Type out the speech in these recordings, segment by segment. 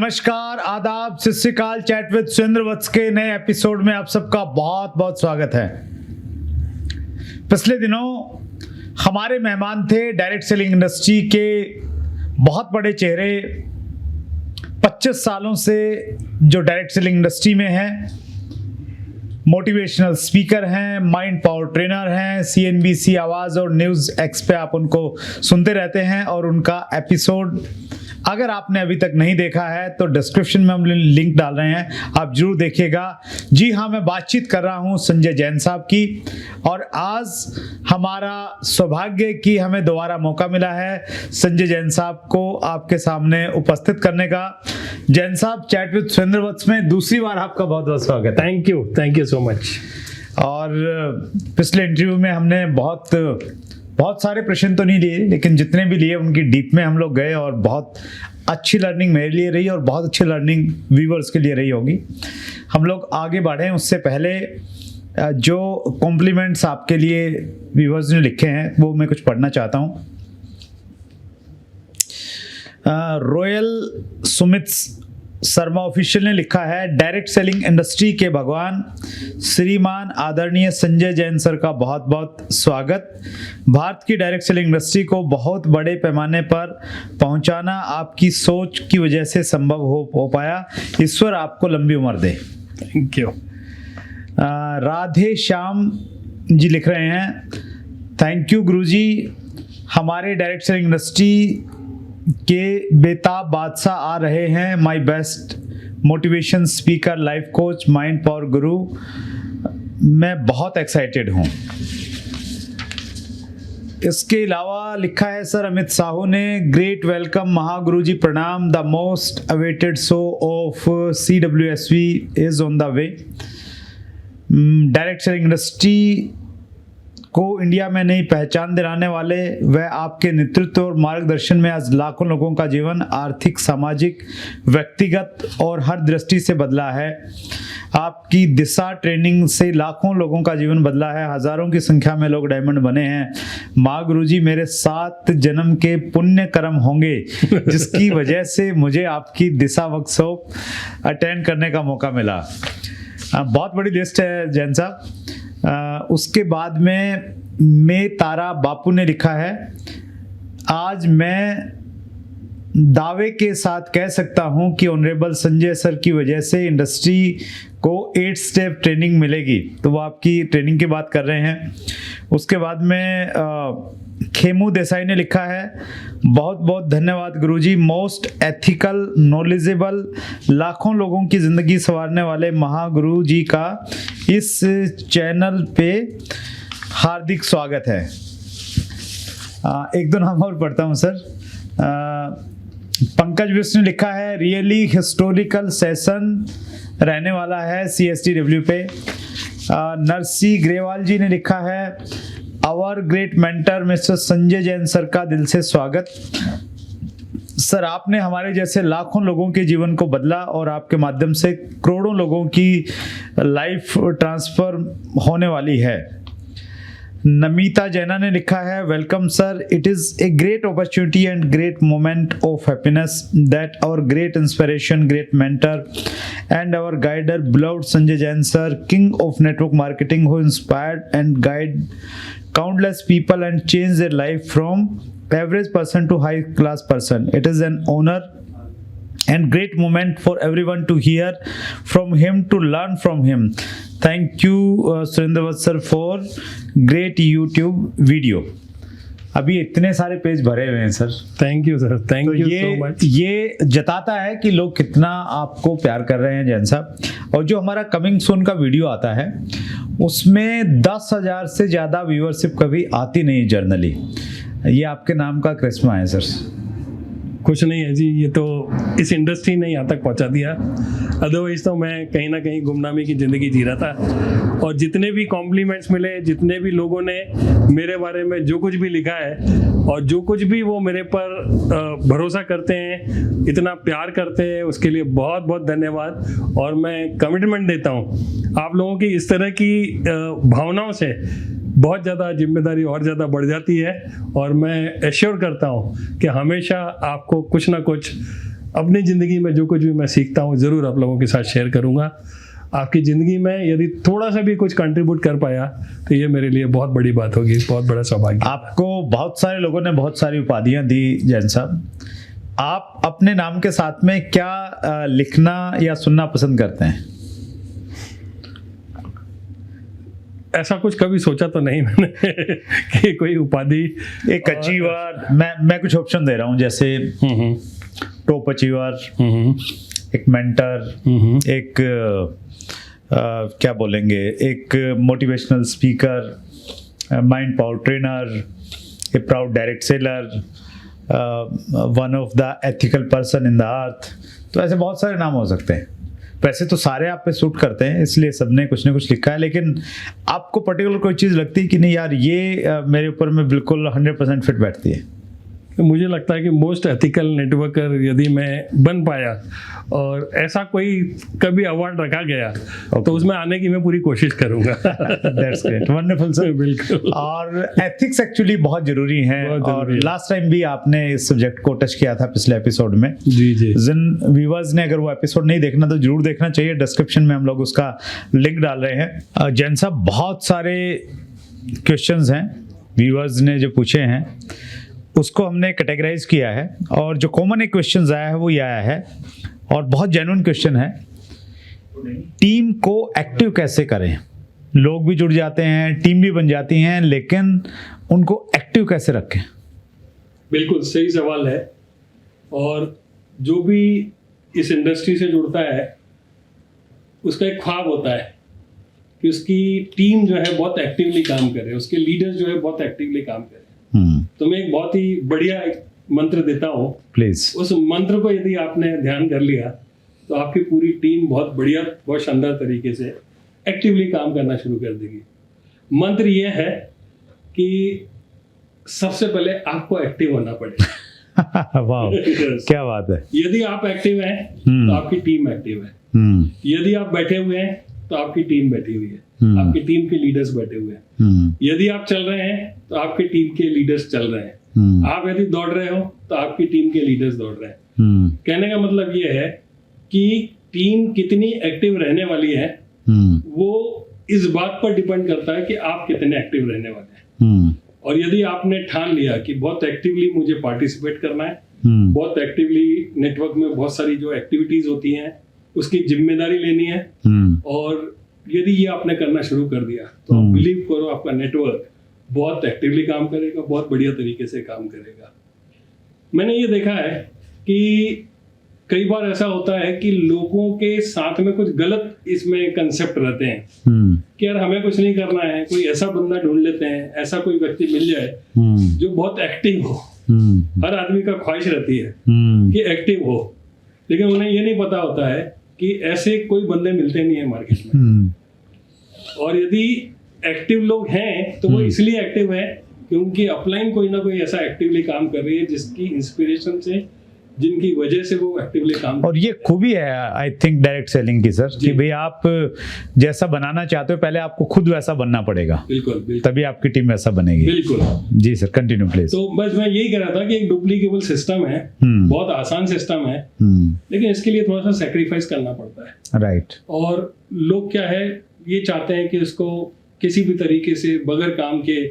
नमस्कार, आदाब, सत श्री अकाल। चैट विद सुरेंद्र वत्स के नए एपिसोड में आप सबका बहुत बहुत स्वागत है। पिछले दिनों हमारे मेहमान थे डायरेक्ट सेलिंग इंडस्ट्री के बहुत बड़े चेहरे, 25 सालों से जो डायरेक्ट सेलिंग इंडस्ट्री में हैं, मोटिवेशनल स्पीकर हैं, माइंड पावर ट्रेनर हैं, CNBC आवाज़ और न्यूज़ एक्स पे आप उनको सुनते रहते हैं। और उनका एपिसोड अगर आपने अभी तक नहीं देखा है तो डिस्क्रिप्शन में हम लिंक डाल रहे हैं, आप जरूर देखिएगा। जी हाँ, मैं बातचीत कर रहा हूँ संजय जैन साहब की, और आज हमारा सौभाग्य कि हमें दोबारा मौका मिला है संजय जैन साहब को आपके सामने उपस्थित करने का। जैन साहब, चैट विद सुरेंद्र वत्स में दूसरी बार आपका बहुत बहुत स्वागत है। Thank you so much. और पिछले इंटरव्यू में हमने बहुत सारे प्रश्न तो नहीं लिए, लेकिन जितने भी लिए उनकी डीप में हम लोग गए और बहुत अच्छी लर्निंग मेरे लिए रही और बहुत अच्छी लर्निंग व्यूवर्स के लिए रही होगी। हम लोग आगे बढ़ें उससे पहले जो कॉम्प्लीमेंट्स आपके लिए व्यूवर्स ने लिखे हैं वो मैं कुछ पढ़ना चाहता हूँ। रॉयल सुमित शर्मा ऑफिशियल ने लिखा है, डायरेक्ट सेलिंग इंडस्ट्री के भगवान श्रीमान आदरणीय संजय जैन सर का बहुत बहुत स्वागत। भारत की डायरेक्ट सेलिंग इंडस्ट्री को बहुत बड़े पैमाने पर पहुंचाना आपकी सोच की वजह से संभव हो पाया। ईश्वर आपको लंबी उम्र दे। Thank you. राधे श्याम जी लिख रहे हैं, थैंक यू गुरुजी, हमारे डायरेक्ट सेलिंग इंडस्ट्री के बेताब बादशाह आ रहे हैं। My best motivation speaker, life coach, mind power गुरु। मैं बहुत एक्साइटेड हूँ। इसके अलावा लिखा है सर अमित साहू ने, ग्रेट वेलकम महागुरु जी, प्रणाम, the most awaited show off CWSV is on the way. Direct selling industry को इंडिया में नई पहचान दिलाने वाले वह आपके नेतृत्व और मार्गदर्शन में आज लाखों लोगों का जीवन आर्थिक, सामाजिक, व्यक्तिगत और हर दृष्टि से बदला है। आपकी दिशा ट्रेनिंग से लाखों लोगों का जीवन बदला है, हजारों की संख्या में लोग डायमंड बने हैं। माँ गुरुजी, मेरे 7 जन्म के पुण्य कर्म होंगे जिसकी वजह से मुझे आपकी दिशा वर्कशॉप अटेंड करने का मौका मिला। बहुत बड़ी लिस्ट है जैन साहब। उसके बाद में तारा बापू ने लिखा है, आज मैं दावे के साथ कह सकता हूं कि ऑनरेबल संजय सर की वजह से इंडस्ट्री को 8 स्टेप ट्रेनिंग मिलेगी। तो वो आपकी ट्रेनिंग की बात कर रहे हैं। उसके बाद में खेमू देसाई ने लिखा है, बहुत बहुत धन्यवाद गुरुजी, मोस्ट एथिकल, नॉलेजेबल, लाखों लोगों की ज़िंदगी संवारने वाले महागुरु जी का इस चैनल पे हार्दिक स्वागत है। एक दो नाम और पढ़ता हूँ सर। पंकज विष्णु ने लिखा है, रियली हिस्टोरिकल सेशन रहने वाला है CSTW पे। नरसी ग्रेवाल जी ने लिखा है, our great mentor mister Sanjay Jain sir का दिल से स्वागत। सर, आपने हमारे जैसे लाखों लोगों के जीवन को बदला और आपके माध्यम से करोड़ों लोगों की लाइफ ट्रांसफर होने वाली है। नमिता जैना ने लिखा है, welcome sir, it is a great opportunity and great moment of happiness that our great inspiration, great mentor and our guider beloved Sanjay Jain sir, king of network marketing, who inspired and guide countless people and change their life from average person to high class person. It is an honor and great moment for everyone to hear from him, to learn from him. Thank you Surendra Vats sir for great YouTube video. अभी इतने सारे page भरे हुए हैं sir. Thank you sir, thank you so much. ये जताता है कि लोग कितना आपको प्यार कर रहे हैं जैन साहब। और जो हमारा कमिंग सून का वीडियो आता है उसमें 10,000 से ज़्यादा व्यूअरशिप कभी आती नहीं जर्नली। ये आपके नाम का करिश्मा है सर। कुछ नहीं है जी, ये तो इस इंडस्ट्री ने यहाँ तक पहुँचा दिया। अदरवाइज तो मैं कहीं ना कहीं गुमनामी की ज़िंदगी जी रहा था। और जितने भी कॉम्प्लीमेंट्स मिले, जितने भी लोगों ने मेरे बारे में जो कुछ भी लिखा है और जो कुछ भी वो मेरे पर भरोसा करते हैं, इतना प्यार करते हैं, उसके लिए बहुत बहुत धन्यवाद। और मैं कमिटमेंट देता हूँ आप लोगों की इस तरह की भावनाओं से बहुत ज़्यादा जिम्मेदारी और ज़्यादा बढ़ जाती है। और मैं एश्योर करता हूँ कि हमेशा आपको कुछ ना कुछ अपनी ज़िंदगी में जो कुछ भी मैं सीखता हूँ ज़रूर आप लोगों के साथ शेयर करूँगा। आपकी ज़िंदगी में यदि थोड़ा सा भी कुछ कंट्रीब्यूट कर पाया तो ये मेरे लिए बहुत बड़ी बात होगी, बहुत बड़ा सौभाग्य। आपको बहुत सारे लोगों ने बहुत सारी उपाधियां दी जैन साहब, आप अपने नाम के साथ में क्या लिखना या सुनना पसंद करते हैं? ऐसा कुछ कभी सोचा तो नहीं मैंने कि कोई उपाधि। एक अचीवर, मैं कुछ ऑप्शन दे रहा हूँ, जैसे टॉप अचीवर, एक मेंटर, एक क्या बोलेंगे, एक motivational speaker, mind power trainer, A proud direct seller, one of the ethical person in the earth. तो ऐसे बहुत सारे नाम हो सकते हैं। वैसे तो सारे आप पे सूट करते हैं, इसलिए सबने कुछ ना कुछ लिखा है, लेकिन आपको पर्टिकुलर कोई चीज़ लगती है कि नहीं यार ये मेरे ऊपर में बिल्कुल 100% फिट बैठती है? मुझे लगता है कि मोस्ट एथिकल नेटवर्कर यदि मैं बन पाया और ऐसा कोई कभी अवार्ड रखा गया तो उसमें आने की मैं पूरी कोशिश करूंगा। That's great, wonderful sir। बिल्कुल। और एथिक्स एक्चुअली बहुत जरूरी है, और लास्ट टाइम भी आपने इस सब्जेक्ट को टच किया था पिछले एपिसोड में। जी जी। जिन व्यूअर्स ने अगर वो एपिसोड नहीं देखना तो जरूर देखना चाहिए, डिस्क्रिप्शन में हम लोग उसका लिंक डाल रहे हैं। जैन साहब, बहुत सारे क्वेश्चंस हैं व्यूअर्स ने जो पूछे हैं, उसको हमने कैटेगराइज किया है, और जो कॉमन एक क्वेश्चन आया है वो ये आया है, और बहुत जेन्युइन क्वेश्चन है, टीम को एक्टिव कैसे करें? लोग भी जुड़ जाते हैं, टीम भी बन जाती हैं, लेकिन उनको एक्टिव कैसे रखें? बिल्कुल सही सवाल है, और जो भी इस इंडस्ट्री से जुड़ता है उसका एक ख्वाब होता है कि उसकी टीम जो है बहुत एक्टिवली काम करे, उसके लीडर्स जो है बहुत एक्टिवली काम करे। तो मैं एक बहुत ही बढ़िया एक मंत्र देता हूँ, प्लीज। उस मंत्र को यदि आपने ध्यान कर लिया तो आपकी पूरी टीम बहुत बढ़िया, बहुत शानदार तरीके से एक्टिवली काम करना शुरू कर देगी। मंत्र ये है कि सबसे पहले आपको एक्टिव होना पड़ेगा। वाह, क्या बात है। यदि आप एक्टिव हैं तो आपकी टीम एक्टिव है। यदि आप बैठे हुए हैं तो आपकी टीम बैठी हुई है, आपकी टीम के लीडर्स बैठे हुए हैं। यदि आप चल रहे हैं तो आपकी टीम के लीडर्स चल रहे हैं। आप यदि दौड़ रहे हो तो आपकी टीम के लीडर्स दौड़ रहे हैं। कहने का मतलब ये है कि टीम कितनी एक्टिव रहने वाली है वो इस बात पर डिपेंड करता है कि आप कितने एक्टिव रहने वाले हैं। और यदि आपने ठान लिया कि बहुत एक्टिवली मुझे पार्टिसिपेट करना है, बहुत एक्टिवली नेटवर्क में बहुत सारी जो एक्टिविटीज होती हैं उसकी जिम्मेदारी लेनी है, और यदि ये आपने करना शुरू कर दिया तो आप बिलीव करो आपका नेटवर्क बहुत एक्टिवली काम करेगा, बहुत बढ़िया तरीके से काम करेगा। मैंने ये देखा है कि कई बार ऐसा होता है कि लोगों के साथ में कुछ गलत इसमें कंसेप्ट रहते हैं कि यार हमें कुछ नहीं करना है, कोई ऐसा बंदा ढूंढ लेते हैं, ऐसा कोई व्यक्ति मिल जाए जो बहुत एक्टिव हो। हर आदमी का ख्वाहिश रहती है कि एक्टिव हो, लेकिन उन्हें ये नहीं पता होता है कि ऐसे कोई बंदे मिलते नहीं है मार्केट में। और यदि एक्टिव लोग हैं तो वो इसलिए एक्टिव है क्योंकि अपलाइन कोई ना कोई ऐसा एक्टिवली काम कर रही है जिसकी इंस्पिरेशन से, जिनकी वजह से वो एक्टिवली काम। और ये खूबी है आई थिंक डायरेक्ट सेलिंग की सर, कि भाई आप जैसा बनाना चाहते हो पहले आपको खुद वैसा बनना पड़ेगा। बिल्कुल, बिल्कुल। तभी आपकी टीम वैसा बनेगी। बिल्कुल जी सर, कंटिन्यू प्लीज। तो बस मैं यही कह रहा था कि एक डुप्लीकेबल सिस्टम है, बहुत आसान सिस्टम है, लेकिन इसके लिए थोड़ा सा सेक्रीफाइस करना पड़ता है। राइट। और लोग क्या है, ये चाहते हैं कि उसको किसी भी तरीके से बगैर काम के,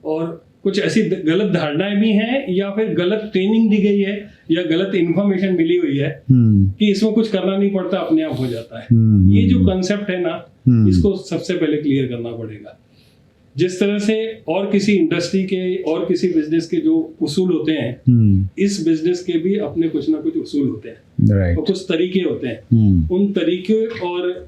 और कुछ ऐसी गलत धारणाएं भी हैं या फिर गलत ट्रेनिंग दी गई है या गलत इंफॉर्मेशन मिली हुई है कि इसमें कुछ करना नहीं पड़ता, अपने आप हो जाता है। ये जो कंसेप्ट है ना, इसको सबसे पहले क्लियर करना पड़ेगा। जिस तरह से और किसी इंडस्ट्री के और किसी बिजनेस के जो उसूल होते हैं, इस बिजनेस के भी अपने कुछ ना कुछ उसूल होते हैं, और कुछ तरीके होते हैं। उन तरीके और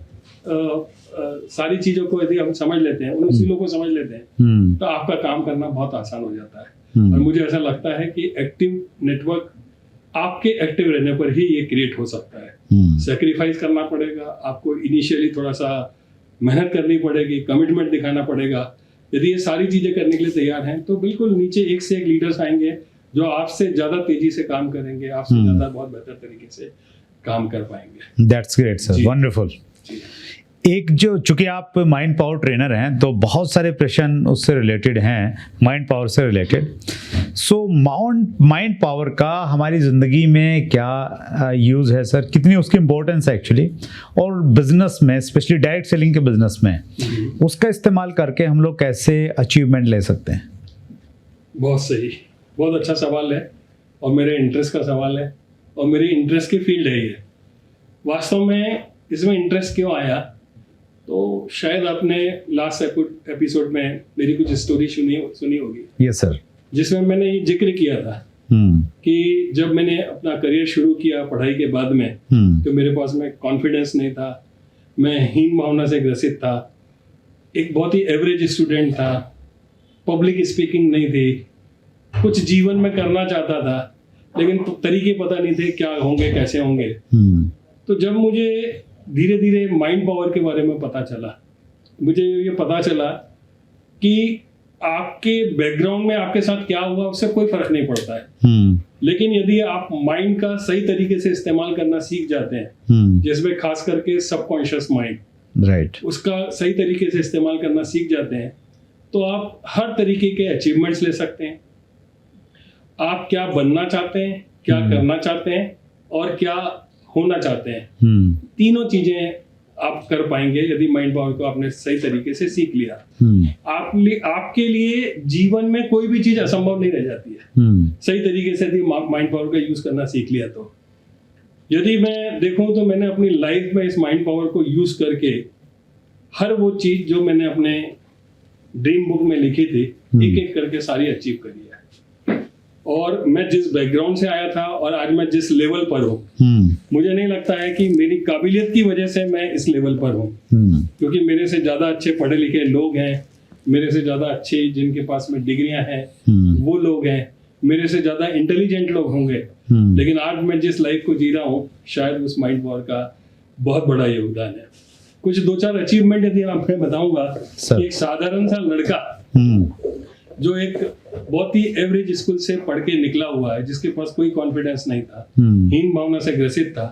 सारी चीजों को यदि हम समझ लेते हैं, उन उसूलों को समझ लेते हैं, तो आपका काम करना बहुत आसान हो जाता है। और मुझे ऐसा लगता है कि एक्टिव नेटवर्क आपके एक्टिव रहने पर ही ये क्रिएट हो सकता है। सेक्रीफाइस करना पड़ेगा आपको, इनिशियली थोड़ा सा मेहनत करनी पड़ेगी, कमिटमेंट दिखाना पड़ेगा। यदि ये सारी चीजें करने के लिए तैयार हैं तो बिल्कुल नीचे एक से एक लीडर्स आएंगे जो आपसे ज्यादा तेजी से काम करेंगे, आपसे ज्यादा बहुत बेहतर तरीके से काम कर पाएंगे। That's great sir, wonderful. एक जो, चूंकि आप माइंड पावर ट्रेनर हैं तो बहुत सारे प्रश्न उससे रिलेटेड हैं, माइंड पावर से रिलेटेड। सो माइंड पावर का हमारी ज़िंदगी में क्या यूज़ है सर, कितनी उसकी इम्पोर्टेंस है एक्चुअली, और बिजनेस में स्पेशली डायरेक्ट सेलिंग के बिजनेस में उसका इस्तेमाल करके हम लोग कैसे अचीवमेंट ले सकते हैं? बहुत सही, बहुत अच्छा सवाल है और मेरे इंटरेस्ट का सवाल है और मेरी इंटरेस्ट की फील्ड है ये। वास्तव में इसमें इंटरेस्ट क्यों आया, तो शायद आपने लास्ट एपिसोड में मेरी कुछ स्टोरी सुनी होगी। Yes sir. जिसमें मैंने ये जिक्र किया था कि जब मैंने अपना करियर शुरू किया पढ़ाई के बाद में, तो मेरे पास में कॉन्फिडेंस नहीं था, मैं हीन भावना से ग्रसित था, एक बहुत ही एवरेज स्टूडेंट था, पब्लिक स्पीकिंग नहीं थी, कुछ जीवन में करना चाहता था लेकिन तरीके पता नहीं थे क्या होंगे कैसे होंगे। तो जब मुझे धीरे धीरे माइंड पावर के बारे में पता चला, मुझे ये पता चला कि आपके बैकग्राउंड में आपके साथ क्या हुआ उससे कोई फर्क नहीं पड़ता है, लेकिन यदि आप माइंड का सही तरीके से इस्तेमाल करना सीख जाते हैं, जिसमें खास करके सबकॉन्शियस माइंड, राइट, उसका सही तरीके से इस्तेमाल करना सीख जाते हैं, तो आप हर तरीके के अचीवमेंट्स ले सकते हैं। आप क्या बनना चाहते हैं, क्या करना चाहते हैं और क्या होना चाहते हैं, तीनों चीजें आप कर पाएंगे यदि माइंड पावर को आपने सही तरीके से सीख लिया। आपके लिए जीवन में कोई भी चीज असंभव नहीं रह जाती है, सही तरीके से यदि माइंड पावर का यूज करना सीख लिया तो। यदि मैं देखूं तो मैंने अपनी लाइफ में इस माइंड पावर को यूज करके हर वो चीज जो मैंने अपने ड्रीम बुक में लिखी थी एक एक करके सारी अचीव करी है। और मैं जिस बैकग्राउंड से आया था और आज मैं जिस लेवल पर हूँ, मुझे नहीं लगता है कि मेरी काबिलियत की वजह से मैं इस लेवल पर हूँ, क्योंकि मेरे से ज्यादा अच्छे पढ़े लिखे लोग हैं, मेरे से ज्यादा अच्छे जिनके पास में डिग्रियां हैं वो लोग हैं, मेरे से ज्यादा इंटेलिजेंट लोग होंगे, लेकिन आज मैं जिस लाइफ को जी रहा हूँ शायद उस माइंड पावर का बहुत बड़ा योगदान है। कुछ दो चार अचीवमेंट यदि आपको बताऊंगा, एक साधारण सा लड़का जो एक बहुत ही एवरेज स्कूल से पढ़ के निकला हुआ है, जिसके पास कोई कॉन्फिडेंस नहीं था, हीन भावना से ग्रसित था,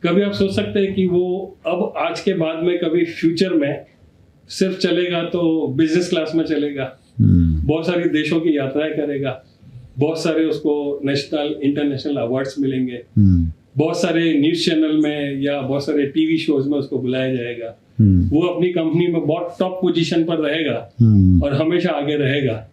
कभी आप सोच सकते हैं कि वो अब आज के बाद में कभी फ्यूचर में सिर्फ चलेगा तो बिजनेस क्लास में चलेगा, बहुत सारी देशों की यात्राएं करेगा, बहुत सारे उसको नेशनल इंटरनेशनल अवार्ड्स मिलेंगे, बहुत सारे न्यूज चैनल में या बहुत सारे टीवी शोज में उसको बुलाया जाएगा, वो अपनी कंपनी में बहुत टॉप पोजीशन पर रहेगा और हमेशा आगे रहेगा।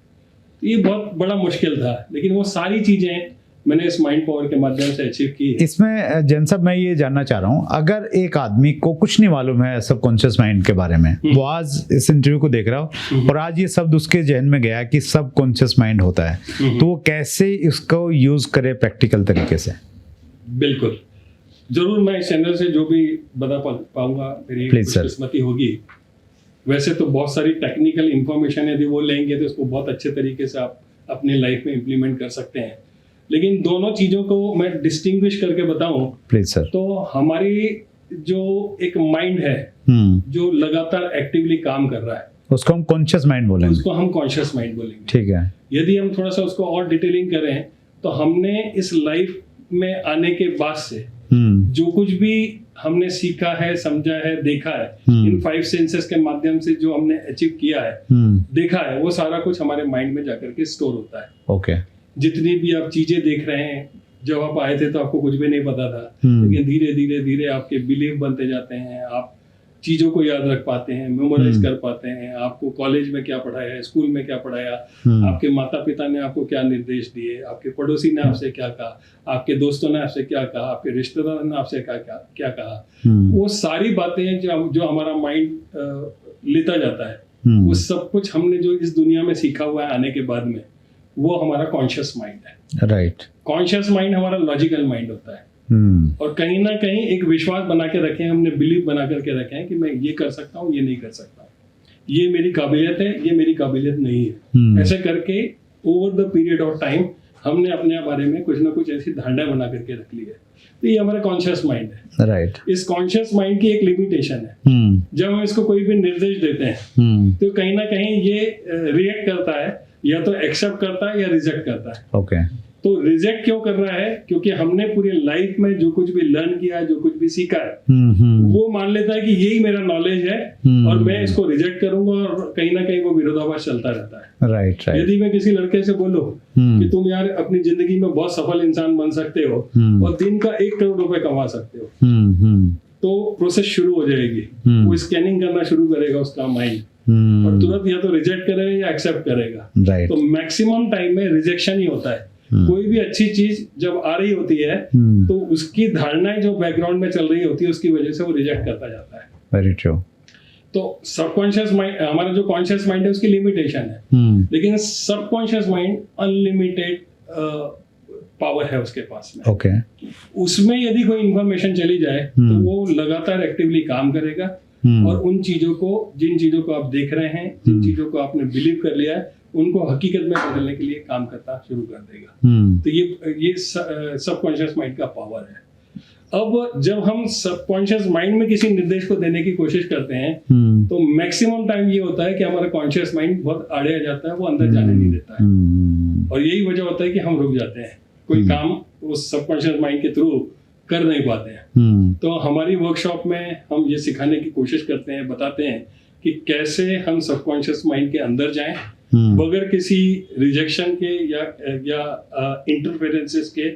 ये बहुत बड़ा मुश्किल था, लेकिन वो सारी चीजें मैंने इस माइंड पावर के माध्यम से अचीव की है। इसमें जैन साहब मैं ये जानना चाह रहा हूँ, अगर एक आदमी को कुछ नहीं मालूम है सबकॉन्शियस माइंड के बारे में, वो आज इस इंटरव्यू को देख रहा हो और आज ये शब्द उसके जहन में गया कि सबकॉन्शियस माइंड होता है, तो वो कैसे इसको यूज करे प्रैक्टिकल तरीके से? बिल्कुल, जरूर मैं इस चैनल से जो भी बता पाऊंगा मेरी खुशकिस्मती होगी। वैसे तो बहुत सारी टेक्निकल इंफॉर्मेशन यदि वो लेंगे तो उसको बहुत अच्छे तरीके से आप अपने लाइफ में इम्प्लीमेंट कर सकते हैं, लेकिन दोनों चीजों को मैं डिस्टिंग्विश करके बताऊं प्लीज सर। तो हमारी जो एक माइंड है जो लगातार एक्टिवली काम कर रहा है, उसको हम कॉन्शियस माइंड बोलेंगे, उसको हम कॉन्शियस माइंड बोलेंगे, ठीक है। यदि हम थोड़ा सा उसको और डिटेलिंग करें तो हमने इस लाइफ में आने के बाद से जो कुछ भी हमने सीखा है, समझा है, देखा है, इन 5 सेंसेस के माध्यम से जो हमने अचीव किया है, देखा है, वो सारा कुछ हमारे माइंड में जाकर के स्टोर होता है। ओके। जितनी भी आप चीजें देख रहे हैं, जब आप आए थे तो आपको कुछ भी नहीं पता था, लेकिन धीरे धीरे धीरे आपके बिलीव बनते जाते हैं, आप चीजों को याद रख पाते हैं, मेमोराइज कर पाते हैं। आपको कॉलेज में क्या पढ़ाया, स्कूल में क्या पढ़ाया, आपके माता पिता ने आपको क्या निर्देश दिए, आपके पड़ोसी ने आपसे क्या कहा, आपके दोस्तों ने आपसे क्या कहा, आपके रिश्तेदारों ने आपसे क्या कहा, वो सारी बातें जो हमारा माइंड लेता जाता है, वो सब कुछ हमने जो इस दुनिया में सीखा हुआ है आने के बाद में, वो हमारा कॉन्शियस माइंड है। राइट। कॉन्शियस माइंड हमारा लॉजिकल माइंड होता है, और कहीं ना कहीं एक विश्वास बना के रखे हैं, हमने बिलीव बना करके रखे हैं कि मैं ये कर सकता हूँ, ये नहीं कर सकता, ये मेरी काबिलियत है, ये मेरी काबिलियत नहीं है। ऐसे करके over the period of time हमने अपने बारे में कुछ ना कुछ ऐसी धारणा बना करके रख ली है। तो ये हमारा कॉन्शियस माइंड है। राइट। इस कॉन्शियस माइंड की एक लिमिटेशन है, जब हम इसको कोई भी निर्देश देते हैं तो कहीं ना कहीं ये रिएक्ट करता है, या तो एक्सेप्ट करता है या रिजेक्ट करता है। ओके। तो रिजेक्ट क्यों कर रहा है? क्योंकि हमने पूरी लाइफ में जो कुछ भी लर्न किया है, जो कुछ भी सीखा है, वो मान लेता है कि यही मेरा नॉलेज है और मैं इसको रिजेक्ट करूंगा, और कहीं ना कहीं वो विरोधाभास चलता रहता है। Right right. यदि मैं किसी लड़के से बोलूं कि तुम यार अपनी जिंदगी में बहुत सफल इंसान बन सकते हो और दिन का 1 करोड़ रुपए कमा सकते हो, तो प्रोसेस शुरू हो जाएगी। वो स्कैनिंग करना शुरू करेगा उसका माइंड, और तुरंत या तो रिजेक्ट करेगा या एक्सेप्ट करेगा। राइट। तो मैक्सिमम टाइम में रिजेक्शन ही होता है। कोई भी अच्छी चीज जब आ रही होती है तो उसकी धारणाएं जो बैकग्राउंड में चल रही होती है उसकी वजह से वो रिजेक्ट करता जाता है। Very true. तो सबकॉन्शियस माइंड, हमारा जो कॉन्शियस माइंड है उसकी लिमिटेशन है, लेकिन सबकॉन्शियस माइंड अनलिमिटेड पावर है उसके पास में। ओके। उसमें यदि कोई इंफॉर्मेशन चली जाए तो वो लगातार एक्टिवली काम करेगा और उन चीजों को, जिन चीजों को आप देख रहे हैं, जिन चीजों को आपने बिलीव कर लिया है, उनको हकीकत में बदलने के लिए काम करना शुरू कर देगा। तो ये सबकॉन्शियस माइंड का पावर है। अब जब हम सबकॉन्शियस माइंड में किसी निर्देश को देने की कोशिश करते हैं तो मैक्सिमम टाइम ये होता है कि हमारा कॉन्शियस माइंड बहुत आड़े आ जाता है, वो अंदर जाने नहीं देता है, और यही वजह होता है कि हम रुक जाते हैं, कोई काम उस सबकॉन्शियस माइंड के थ्रू कर नहीं पाते हैं। तो हमारी वर्कशॉप में हम ये सिखाने की कोशिश करते हैं, बताते हैं कि कैसे हम सबकॉन्शियस माइंड के अंदर जाएं बगैर किसी रिजेक्शन के या इंटरफेरेंसेस के,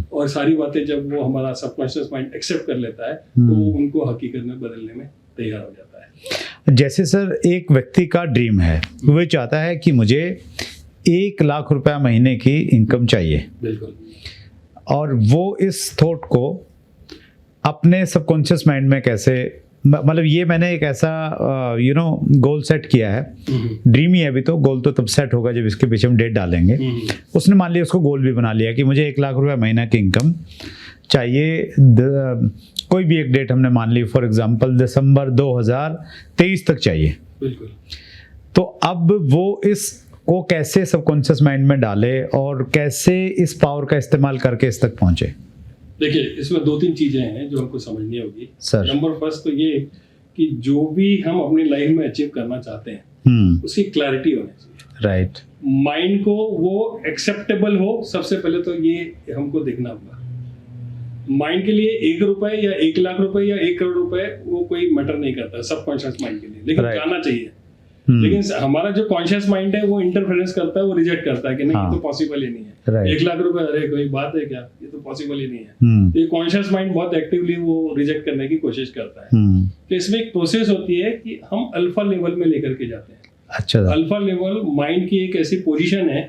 और सारी बातें जब वो हमारा सबकॉन्शियस माइंड एक्सेप्ट कर लेता है तो वो उनको हकीकत में बदलने में तैयार हो जाता है। जैसे सर एक व्यक्ति का ड्रीम है, वो चाहता है कि मुझे 1 लाख रुपया महीने की इनकम चाहिए। बिल्कुल। और वो इस थॉट को अपने सबकॉन्शियस माइंड में कैसे, मतलब ये मैंने एक ऐसा गोल सेट किया है, ड्रीम ही है अभी, तो गोल तो तब सेट होगा जब इसके पीछे हम डेट डालेंगे। उसने मान लिया, उसको गोल भी बना लिया कि मुझे 1 लाख रुपया महीना की इनकम चाहिए। कोई भी एक डेट हमने मान ली, फॉर एग्जांपल दिसंबर 2023 तक चाहिए। बिल्कुल। तो अब वो इसको कैसे सबकॉन्शियस माइंड में डाले और कैसे इस पावर का इस्तेमाल करके इस तक पहुंचे? देखिए, इसमें 2-3 चीजें हैं जो हमको समझनी होगी। सर, नंबर फर्स्ट तो ये कि जो भी हम अपनी लाइफ में अचीव करना चाहते हैं उसकी क्लैरिटी होनी चाहिए। राइट। माइंड को वो एक्सेप्टेबल हो, सबसे पहले तो ये हमको देखना होगा। माइंड के लिए 1 रुपए या 1 लाख रुपए या 1 करोड़ रुपए वो कोई मैटर नहीं करता सबकॉन्शियस माइंड के लिए, लेकिन जाना चाहिए। लेकिन हमारा जो कॉन्शियस माइंड है वो इंटरफेरेंस करता है, वो रिजेक्ट करता है कि नहीं, ये तो पॉसिबल ही नहीं है। 1 लाख रुपए, अरे कोई बात है क्या, ये तो पॉसिबल ही नहीं है। तो ये कॉन्शियस माइंड बहुत एक्टिवली वो रिजेक्ट करने की कोशिश करता है। तो इसमें एक प्रोसेस होती है कि हम अल्फा लेवल में लेकर के जाते हैं। अच्छा। अल्फा लेवल माइंड की एक ऐसी पोजीशन है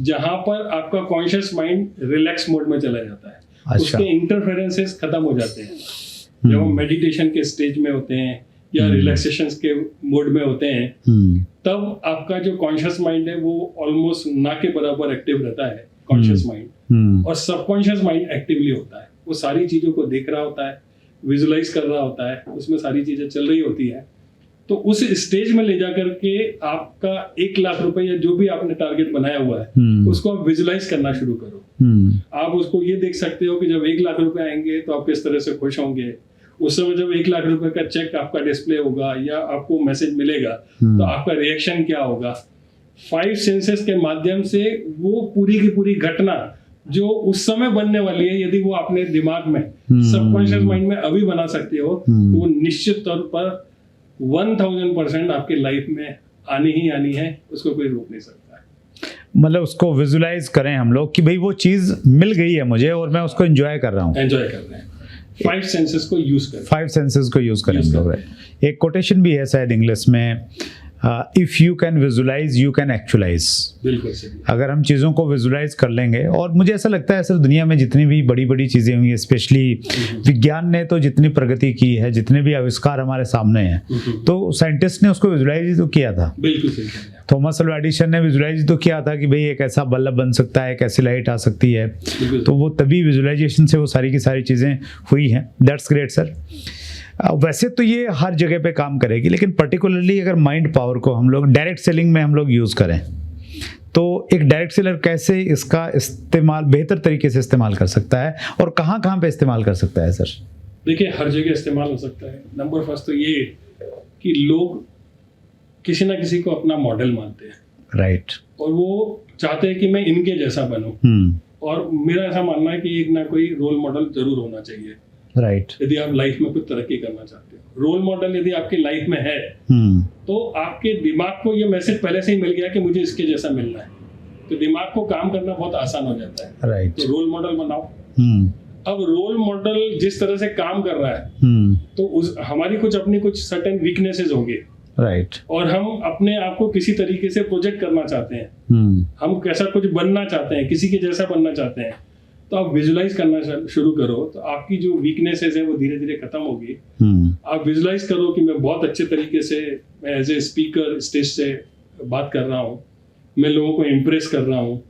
जहां पर आपका कॉन्शियस माइंड रिलैक्स मोड में चला जाता है। अच्छा। उसके इंटरफेरेंसेस खत्म हो जाते हैं। जब हम मेडिटेशन के स्टेज में होते हैं या रिलैक्सेशन के मोड में होते हैं, तब आपका जो कॉन्शियस माइंड है वो ऑलमोस्ट ना के बराबर एक्टिव रहता है कॉन्शियस माइंड, और सबकॉन्शियस माइंड एक्टिवली होता है। वो सारी चीजों को देख रहा होता है, विजुलाइज कर रहा होता है, उसमें सारी चीजें चल रही होती है। तो उस स्टेज में ले जाकर के आपका 1 लाख रुपए या जो भी आपने टारगेट बनाया हुआ है उसको आप विजुलाइज करना शुरू करो। आप उसको ये देख सकते हो कि जब 1 लाख रुपए आएंगे तो आप किस तरह से खुश होंगे। उस समय जब 1 लाख रुपए का चेक आपका डिस्प्ले होगा या आपको मैसेज मिलेगा तो आपका रिएक्शन क्या होगा। 5 सेंसेस के माध्यम से वो पूरी की पूरी घटना जो उस समय बनने वाली है, यदि वो अपने दिमाग में सबकॉन्शियस माइंड में अभी बना सकते हो तो वो निश्चित तौर पर 1000% आपकी लाइफ में आनी ही आनी है, उसको कोई रोक नहीं सकता है। मतलब उसको विजुलाइज करें हम लोग कि भाई वो चीज मिल गई है मुझे और मैं उसको एंजॉय कर रहा हूँ। एंजॉय कर रहे हैं। 5 सेंसेस को यूज करें। 5 सेंसेस को यूज करें हम लोग। एक कोटेशन भी है शायद इंग्लिश में, if you can visualise you can actualise. बिल्कुल सही। अगर हम चीज़ों को विजुलाइज कर लेंगे, और मुझे ऐसा लगता है सर दुनिया में जितनी भी बड़ी बड़ी चीज़ें हुई, स्पेशली विज्ञान ने तो जितनी प्रगति की है, जितने भी आविष्कार हमारे सामने हैं, तो साइंटिस्ट ने उसको विजुलाइज तो किया था। बिल्कुल सही। थॉमस अल्वा एडिसन ने विजुलाइज तो किया था कि भाई एक ऐसा बल्ब बन सकता है, एक ऐसी लाइट आ सकती है, तो वो तभी विजुलाइजेशन से वो सारी की सारी चीज़ें हुई हैं। That's great sir. वैसे तो ये हर जगह पे काम करेगी, लेकिन पर्टिकुलरली अगर माइंड पावर को हम लोग डायरेक्ट सेलिंग में हम लोग यूज़ करें, तो एक डायरेक्ट सेलर कैसे इसका इस्तेमाल बेहतर तरीके से इस्तेमाल कर सकता है और कहाँ कहाँ पे इस्तेमाल कर सकता है सर? देखिए, हर जगह इस्तेमाल हो सकता है। नंबर फर्स्ट तो ये कि लोग किसी ना किसी को अपना मॉडल मानते हैं। राइट। और वो चाहते हैं कि मैं इनके जैसा बनूं। और मेरा ऐसा मानना है कि एक ना कोई रोल मॉडल जरूर होना चाहिए राइट। यदि आप लाइफ में कुछ तरक्की करना चाहते हो। रोल मॉडल यदि आपकी लाइफ में है तो आपके दिमाग को ये मैसेज पहले से ही मिल गया कि मुझे इसके जैसा मिलना है, तो दिमाग को काम करना बहुत आसान हो जाता है। राइट। तो रोल मॉडल बनाओ। अब रोल मॉडल जिस तरह से काम कर रहा है तो हमारी कुछ सर्टेन वीकनेसेस होंगे। राइट। और हम अपने आप को किसी तरीके से प्रोजेक्ट करना चाहते हैं, हम कैसा कुछ बनना चाहते हैं, किसी के जैसा बनना चाहते हैं, तो आप विजुलाइज करना शुरू करो तो आपकी जो वीकनेसेस है वो धीरे धीरे खत्म होगी। आप विजुलाइज करो कि मैं बहुत अच्छे तरीके से मैं एज ए स्पीकर स्टेज से बात कर रहा हूँ, मैं लोगों को इम्प्रेस कर रहा हूँ।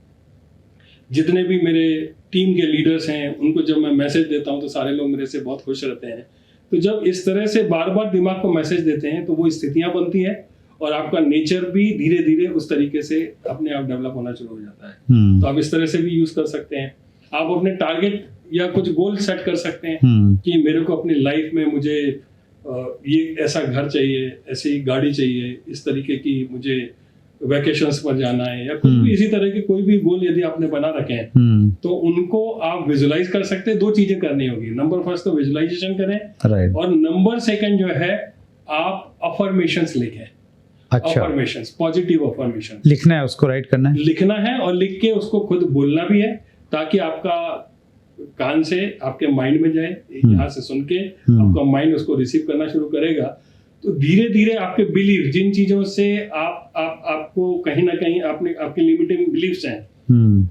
जितने भी मेरे टीम के लीडर्स हैं उनको जब मैं मैसेज देता हूँ तो सारे लोग मेरे से बहुत खुश रहते हैं। तो जब इस तरह से बार बार दिमाग को मैसेज देते हैं तो वो स्थितियां बनती हैं और आपका नेचर भी धीरे धीरे उस तरीके से अपने आप डेवलप होना शुरू हो जाता है। तो आप इस तरह से भी यूज कर सकते हैं। आप अपने टारगेट या कुछ गोल सेट कर सकते हैं कि मेरे को अपनी लाइफ में मुझे ये ऐसा घर चाहिए, ऐसी गाड़ी चाहिए, इस तरीके की मुझे वैकेशंस पर जाना है, या कुछ भी इसी तरह के कोई भी गोल यदि आपने बना रखे हैं तो उनको आप विजुलाइज कर सकते हैं। दो चीजें करनी होगी, नंबर फर्स्ट तो विजुलाइजेशन करें और नंबर सेकंड जो है आप अफर्मेशंस लिखें। अच्छा। अफर्मेशंस, पॉजिटिव अफर्मेशन लिखना है, उसको राइट करना है, लिखना है और लिख के उसको खुद बोलना भी है ताकि आपका कान से आपके माइंड में जाए, यहाँ से सुन के आपका माइंड उसको रिसीव करना शुरू करेगा। तो धीरे धीरे आपके बिलीफ, जिन चीजों से आपको कहीं ना कहीं आपके लिमिटिंग बिलीफ्स हैं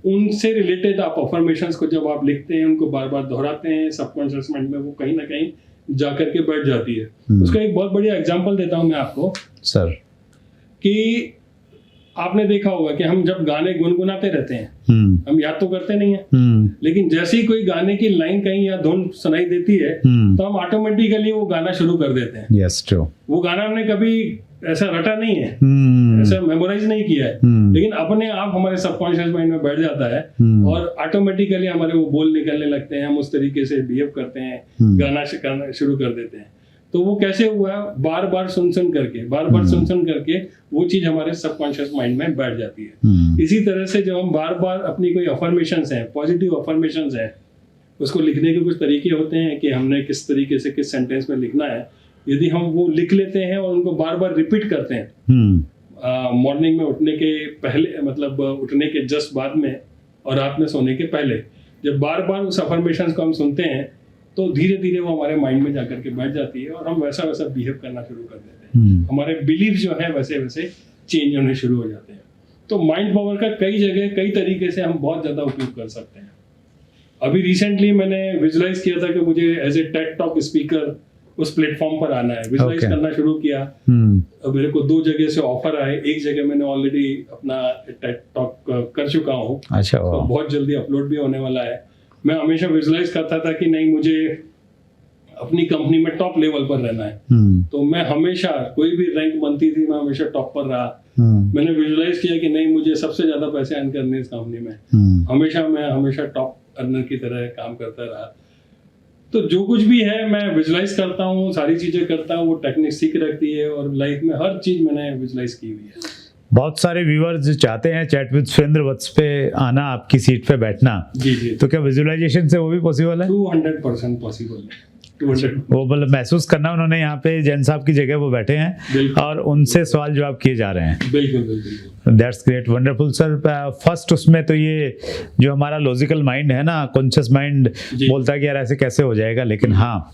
उनसे रिलेटेड आप अफर्मेशंस को जब आप लिखते हैं, उनको बार बार दोहराते हैं, सबकॉन्शियस माइंड में वो कहीं ना कहीं जाकर के बैठ जाती है। उसका एक बहुत बढ़िया एग्जांपल देता हूं मैं आपको सर, कि आपने देखा होगा कि हम जब गाने गुनगुनाते रहते हैं हम याद तो करते नहीं है, लेकिन जैसे ही कोई गाने की लाइन कहीं या धुन सुनाई देती है तो हम ऑटोमेटिकली वो गाना शुरू कर देते हैं। Yes, true. वो गाना हमने कभी ऐसा रटा नहीं है, ऐसा मेमोराइज नहीं किया है, लेकिन अपने आप हमारे सबकॉन्शियस माइंड में बैठ जाता है और ऑटोमेटिकली हमारे वो बोल निकलने लगते हैं, हम उस तरीके से बिहेव करते हैं, गाना करना शुरू कर देते हैं। तो वो कैसे हुआ? बार बार सुन करके वो चीज हमारे सबकॉन्शियस माइंड में बैठ जाती है। इसी तरह से जब हम बार बार अपनी कोई अफर्मेशंस हैं, पॉजिटिव अफर्मेशंस हैं, उसको लिखने के कुछ तरीके होते हैं कि हमने किस तरीके से किस सेंटेंस में लिखना है। यदि हम वो लिख लेते हैं और उनको बार बार रिपीट करते हैं मॉर्निंग में उठने के पहले, मतलब उठने के जस्ट बाद में और रात में सोने के पहले, जब बार बार उस अफर्मेशंस को हम सुनते हैं तो धीरे धीरे वो हमारे माइंड में जाकर के बैठ जाती है और हम वैसा वैसा बिहेव करना शुरू कर देते हैं। हमारे बिलीफ जो है वैसे वैसे चेंज होने शुरू हो जाते हैं। तो माइंड पावर का कई जगह कई तरीके से हम बहुत ज्यादा उपयोग कर सकते हैं। अभी रिसेंटली मैंने विजुलाइज किया था कि मुझे as a TED talk speaker उस प्लेटफॉर्म पर आना है। विजुलाइज करना शुरू किया। मेरे को 2 जगह से ऑफर आए। एक जगह मैंने ऑलरेडी अपना टेड टॉक कर चुका हूँ। अच्छा, तो बहुत जल्दी अपलोड भी होने वाला है। मैं हमेशा विजुलाइज करता था कि नहीं, मुझे अपनी कंपनी में टॉप लेवल पर रहना है। तो मैं हमेशा, कोई भी रैंक बनती थी, मैं हमेशा टॉप पर रहा। मैंने विजुलाइज किया कि नहीं, मुझे सबसे ज्यादा पैसे अर्न करने इस कंपनी में। मैं हमेशा टॉप अर्नर की तरह काम करता रहा। तो जो कुछ भी है मैं विजुलाइज करता हूँ, सारी चीजें करता हूँ, वो टेक्निक सीख रखती है और लाइफ में हर चीज मैंने विजुलाइज की हुई है। बहुत सारे व्यूअर्स चाहते हैं चैट विद सुरेंद्र वत्स पे आना, आपकी सीट पे बैठना। जी। तो क्या विजुअलाइजेशन से वो भी पॉसिबल है? 200% पॉसिबल है। 200। वो मतलब महसूस करना, उन्होंने यहाँ पे जैन साहब की जगह वो बैठे हैं और उनसे सवाल जवाब किए जा रहे हैं। बिल्कुल। That's great, wonderful sir. First उसमें तो ये जो हमारा लॉजिकल माइंड है ना, कॉन्शियस माइंड बोलता है कि यार ऐसे कैसे हो जाएगा, लेकिन हाँ,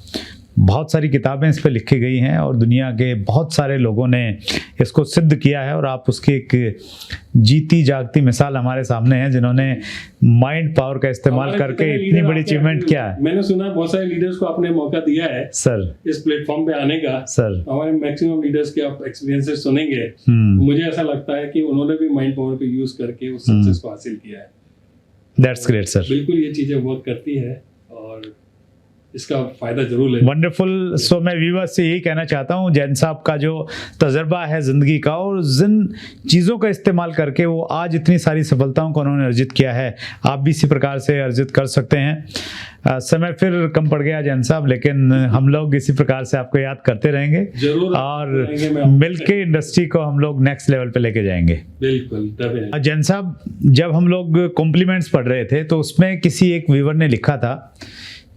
बहुत सारी किताबें इस पे लिखी गई हैं और दुनिया के बहुत सारे लोगों ने इसको सिद्ध किया है और आप उसकी एक जीती जागती मिसाल हमारे सामने है, जिन्होंने माइंड पावर का इस्तेमाल करके इतनी बड़ी अचीवमेंट किया है। मैंने सुना बहुत सारे लीडर्स को आपने मौका दिया है सर इस प्लेटफॉर्म पे आने का। सर, हमारे मैक्सिमम लीडर्स के आप एक्सपीरियंसेस सुनेंगे, मुझे ऐसा लगता है कि उन्होंने भी माइंड पावर को यूज करके उस सक्सेस को हासिल किया है। That's great sir. बिल्कुल ये चीजें वर्क करती है और इसका फायदा जरूर लें। वंडरफुल। सो मैं व्यूअर्स से यही कहना चाहता हूँ, जैन साहब का जो तजर्बा है ज़िंदगी का और जिन चीज़ों का इस्तेमाल करके वो आज इतनी सारी सफलताओं को उन्होंने अर्जित किया है, आप भी इसी प्रकार से अर्जित कर सकते हैं। समय फिर कम पड़ गया जैन साहब, लेकिन हम लोग इसी प्रकार से आपको याद करते रहेंगे जरूर और मिलके इंडस्ट्री को हम लोग नेक्स्ट लेवल पे लेके जाएंगे। बिल्कुल। जैन साहब, जब हम लोग कॉम्प्लीमेंट्स पढ़ रहे थे तो उसमें किसी एक व्यूअर ने लिखा था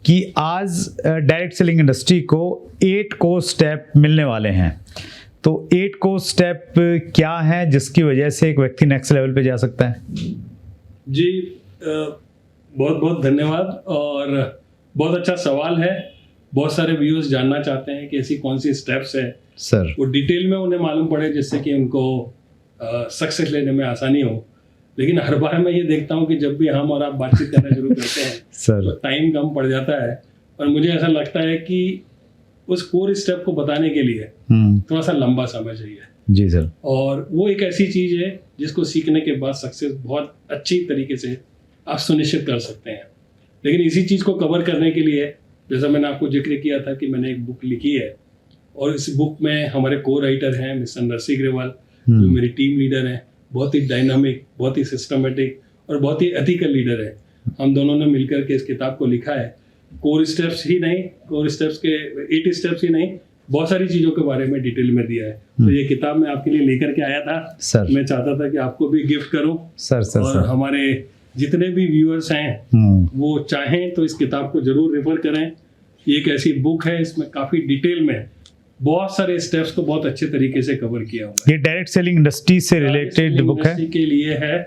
कि आज डायरेक्ट सेलिंग इंडस्ट्री को 8 कोर स्टेप मिलने वाले हैं। तो 8 कोर स्टेप क्या है जिसकी वजह से एक व्यक्ति नेक्स्ट लेवल पे जा सकता है? जी बहुत बहुत धन्यवाद और बहुत अच्छा सवाल है। बहुत सारे व्यूअर्स जानना चाहते हैं कि ऐसी कौन सी स्टेप्स है सर, वो डिटेल में उन्हें मालूम पड़े जिससे कि उनको सक्सेस लेने में आसानी हो। लेकिन हर बार मैं ये देखता हूँ कि जब भी हम और आप बातचीत करना शुरू करते हैं सर, तो टाइम कम पड़ जाता है और मुझे ऐसा लगता है कि उस कोर स्टेप को बताने के लिए थोड़ा सा लंबा समय चाहिए। जी सर। और वो एक ऐसी चीज़ है जिसको सीखने के बाद सक्सेस बहुत अच्छी तरीके से आप सुनिश्चित कर सकते हैं। लेकिन इसी चीज़ को कवर करने के लिए, जैसा मैंने आपको जिक्र किया था कि मैंने एक बुक लिखी है और इस बुक में हमारे को राइटर हैं मिस्टर नरसी ग्रेवाल, जो मेरी टीम लीडर हैं, बहुत ही डायनामिक, बहुत ही सिस्टमेटिक और बहुत ही एथिकल लीडर है। हम दोनों ने मिलकर के इस किताब को लिखा है। कोर स्टेप्स ही नहीं, कोर स्टेप्स के 8 स्टेप्स ही नहीं, बहुत सारी चीज़ों के बारे में डिटेल में दिया है। तो ये किताब मैं आपके लिए लेकर के आया था सर। मैं चाहता था कि आपको भी गिफ्ट करूं सर सर और सर। हमारे जितने भी व्यूअर्स हैं वो चाहें तो इस किताब को जरूर रेफर करें। ये एक ऐसी बुक है, इसमें काफ़ी डिटेल में बहुत सारे स्टेप्स को बहुत अच्छे तरीके से कवर किया हुआ है। ये डायरेक्ट सेलिंग इंडस्ट्री से रिलेटेड बुक है। के लिए है,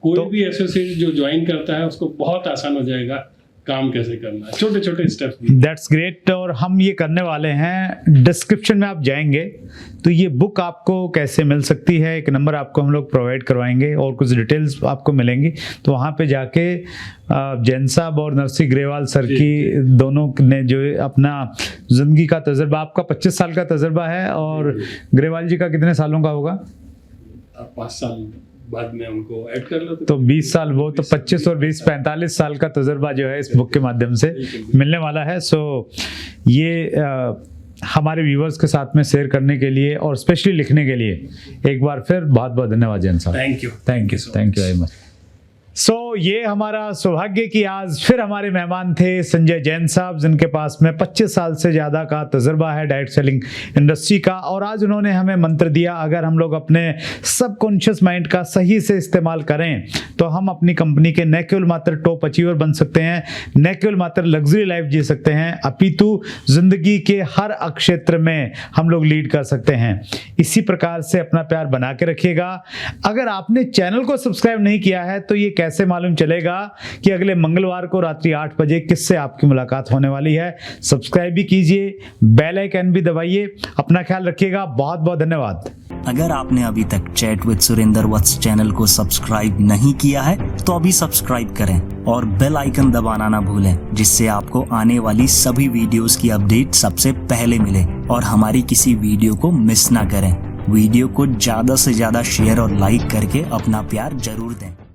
कोई भी एसोसिएट जो ज्वाइन करता है उसको बहुत आसान हो जाएगा काम कैसे करना है, छोटे छोटे स्टेप्स। That's great. और हम ये करने वाले हैं, डिस्क्रिप्शन में आप जाएंगे तो ये बुक आपको कैसे मिल सकती है, एक नंबर आपको हम लोग प्रोवाइड करवाएंगे और कुछ डिटेल्स आपको मिलेंगी। तो वहाँ पे जाके जैन साहब और नरसी ग्रेवाल सर की दोनों ने जो अपना ज़िंदगी का तजर्बा, आपका 25 साल का तजर्बा है और ग्रेवाल जी का कितने सालों का होगा? 5 साल बाद में उनको ऐड कर लो तो 20 साल, वो तो 25 और 20 45 साल का तजर्बा जो है इस बुक के माध्यम से मिलने वाला है। सो ये हमारे व्यूवर्स के साथ में शेयर करने के लिए और स्पेशली लिखने के लिए एक बार फिर बहुत बहुत धन्यवाद जैन साहब। Thank you very much. So ये हमारा सौभाग्य कि आज फिर हमारे मेहमान थे संजय जैन साहब, जिनके पास में 25 साल से ज़्यादा का तजर्बा है डायरेक्ट सेलिंग इंडस्ट्री का। और आज उन्होंने हमें मंत्र दिया, अगर हम लोग अपने सबकॉन्शियस माइंड का सही से इस्तेमाल करें तो हम अपनी कंपनी के न केवल मात्र टॉप अचीवर बन सकते हैं, न केवल मात्र लग्जरी लाइफ जी सकते हैं, अपितु जिंदगी के हर क्षेत्र में हम लोग लीड कर सकते हैं। इसी प्रकार से अपना प्यार बना के रखिएगा। अगर आपने चैनल को सब्सक्राइब नहीं किया है तो ये कैसे मालूम चलेगा कि अगले मंगलवार को रात्रि 8 बजे किससे आपकी मुलाकात होने वाली है। सब्सक्राइब भी कीजिए, बेल आइकन भी दबाइए। अपना ख्याल रखिएगा। बहुत बहुत धन्यवाद। अगर आपने अभी तक chat with Surendra Vats channel को सब्सक्राइब नहीं किया है तो अभी सब्सक्राइब करें और बेल आइकन दबाना ना भूलें, जिससे आपको आने वाली सभी वीडियोस की अपडेट सबसे पहले मिले और हमारी किसी वीडियो को मिस ना करें। वीडियो को ज्यादा से ज्यादा शेयर और लाइक करके अपना प्यार जरूर दें।